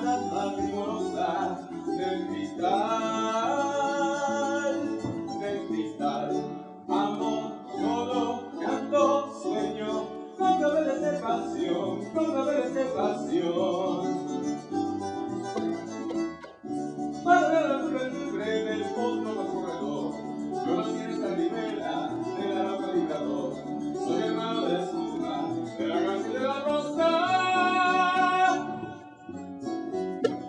las lagrimosas del cristal. Amo, lloro, canto, sueño, con cabeles de pasión, con cabeles de pasión. Para ver la luz libre del fondo del corredor, yo nací en esta ribera de la roca librador. Soy hermano de la espuma, de la canción de la rosa.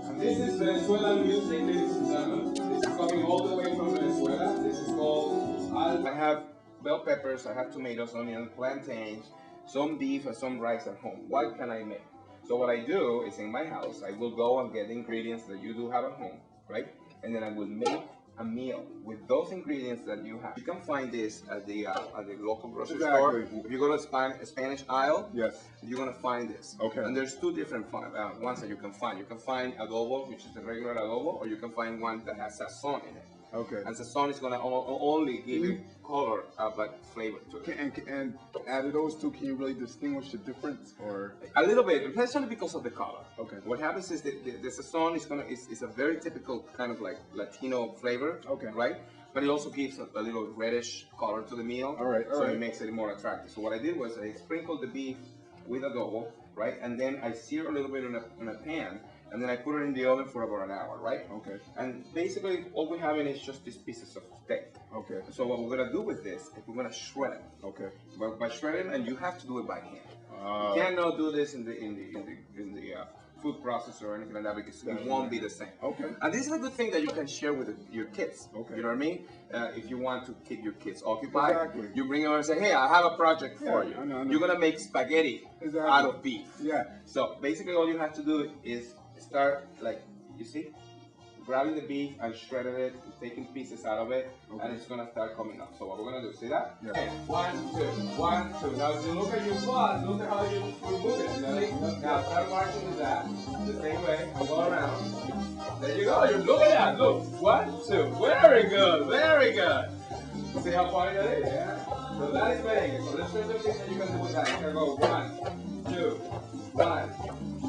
And this is Venezuelan music, ladies and gentlemen. This is coming all the way from Venezuela. This is called I have bell peppers, I have tomatoes, onions, plantains, some beef, and some rice at home. What can I make? So what I do is in my house, I will go and get the ingredients that you do have at home, right? And then I will make a meal with those ingredients that you have. You can find this at the local grocery store. If you go to Spanish aisle, yes, you're gonna find this. Okay. And there's two different ones that you can find. You can find adobo, which is the regular adobo, or you can find one that has sazon in it. Okay. And sazon is gonna only give you color, but flavor to it. And out of those two, can you really distinguish the difference, or a little bit, especially because of the color? Okay. What happens is that the sazon is a very typical kind of like Latino flavor. Okay. Right. But it also gives a little reddish color to the meal. All right. So it makes it more attractive. So what I did was I sprinkled the beef with adobo, right, and then I sear a little bit in a pan. And then I put it in the oven for about an hour, right? Okay. And basically, all we have in is just these pieces of steak. Okay. So what we're gonna do with this is we're gonna shred it. Okay. But by shredding, and you have to do it by hand. You cannot do this in the food processor or anything like that because it won't be the same. Okay. And this is a good thing that you can share with your kids. Okay. You know what I mean? If you want to keep your kids occupied, you bring them and say, "Hey, I have a project for you. I know. You're gonna make spaghetti out of beef." Yeah. So basically, all you have to do is start, like, you see, grabbing the beef and shredding it, taking pieces out of it, and it's gonna start coming up. So what we're gonna do, see that? Yeah. Okay, 1, 2, 1, 2. Now if you look at your quads, look at how you move it. Now start marching with that. The same way, and go around. There you go, look at that, look. 1, 2, very good, very good. See how funny that is? Yeah. So that is Vegas. So let's show you things that you can do with that. You're gonna go 1, 2, 1,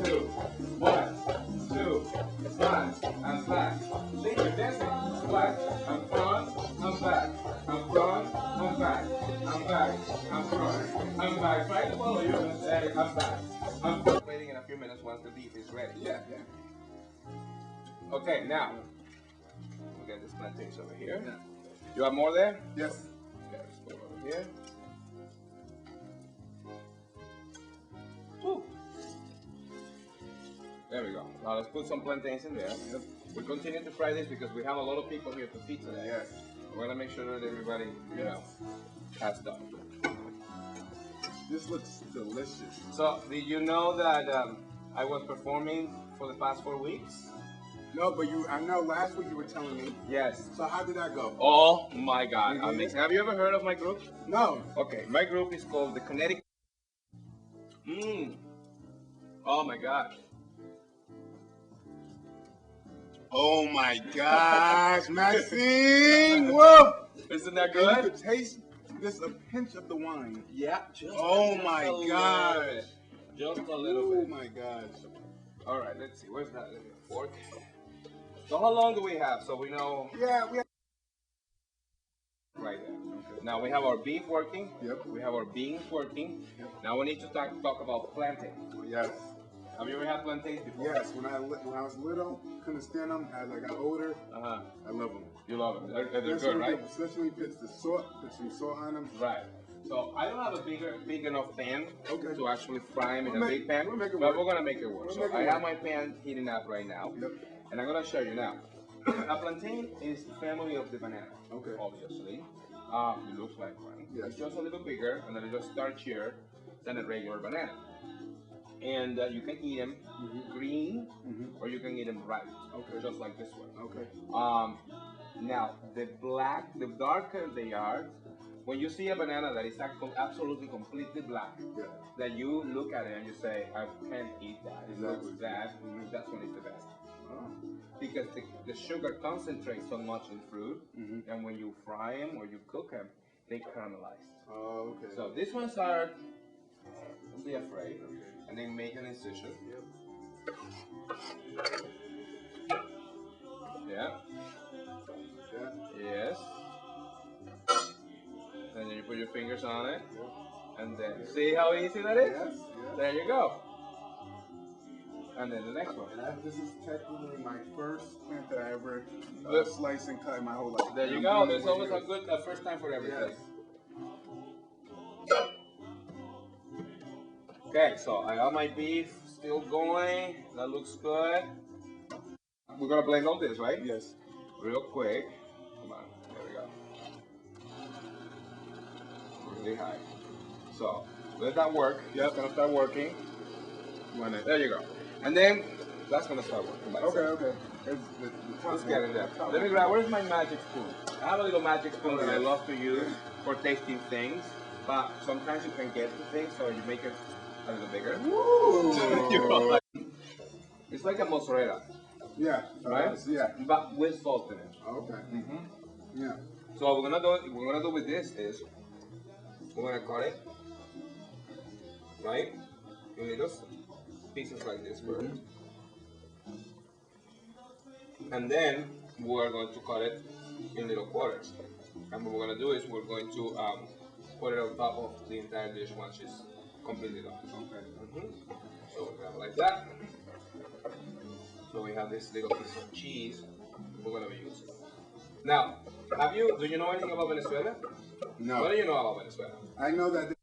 2, 1, 2, front and back. See, you're dancing. Back and front and back. And front and back. And back and front and back. Try to follow you and say, I'm back. I'm waiting in a few minutes once the beef is ready. Yeah, yeah. Okay, now we'll get this plantain over here. Yeah. You have more there? Yes. Okay, let's put it over here. Woo. There we go. Now let's put some plantains in there. Yep. We continue to fry this because we have a lot of people here to feed today. Yes. We're gonna make sure that everybody, you know, has done. This looks delicious. So, did you know that I was performing for the past 4 weeks? No, but I know last week you were telling me. Yes. So how did that go? Oh my God, amazing. Have you ever heard of my group? No. Okay, my group is called the Connecticut. Oh my gosh. Oh my gosh, Maxine! Whoa! Isn't that good? And you could taste just a pinch of the wine. Yeah, just my gosh. Just a little bit. Oh my gosh. All right, let's see. Where's that little fork? So how long do we have? So we know. Yeah, we have. Right there. Okay. Now we have our beef working. Yep. We have our beans working. Yep. Now we need to talk about plantain. Yes. Have you ever had plantains before? Yes. When I was little, couldn't stand them. As I got older, I love them. You love them. They're good, right? Especially if it's the salt. Put some salt on them. Right. So I don't have a big enough pan to actually fry them in a big pan, but we're gonna make it work. So I have my pan heating up right now, and I'm gonna show you now. A plantain is the family of the banana. Okay. Obviously, it looks like one. Yes. It's just a little bigger and a little starchier than a regular banana. And you can eat them green, or you can eat them ripe. Okay. Just like this one. Okay. Now the darker they are, when you see a banana that is absolutely completely black, that you look at it and you say, I can't eat that. It looks bad. That's when it's the best. Because the sugar concentrates so much in fruit, and when you fry them or you cook them, they caramelize. Oh, okay. So these ones are, don't be afraid, and then make an incision. Yep. Yeah. Yeah. Yes. And then you put your fingers on it. Yeah. And then, see how easy that is? Yes. Yes. There you go. And then the next one. And this is technically my first plant that I ever Look. sliced and cut in my whole life. There you go. There's always a good first time for everything. Yes. Okay, so I got my beef still going. That looks good. We're gonna blend all this, right? Yes. Real quick. Come on. There we go. Really high. So let that work. Yeah, it's gonna start working. There you go. And then that's gonna start working. by itself. Okay. Let's get in there. Let me grab. Where's my magic spoon? I have a little magic spoon that I love to use for tasting things, but sometimes you can get the things, so you make it a little bigger. Ooh. It's like a mozzarella, Yeah. right? Yeah. But with salt in it. Okay. Yeah. So what we're gonna do with this is we're gonna cut it, right, in little pieces like this first, and then we're going to cut it in little quarters. And what we're gonna do is we're going to put it on top of the entire dish once it's completely done. Okay. So we're gonna like that. So we have this little piece of cheese we're gonna be using. Now, do you know anything about Venezuela? No. What do you know about Venezuela? I know that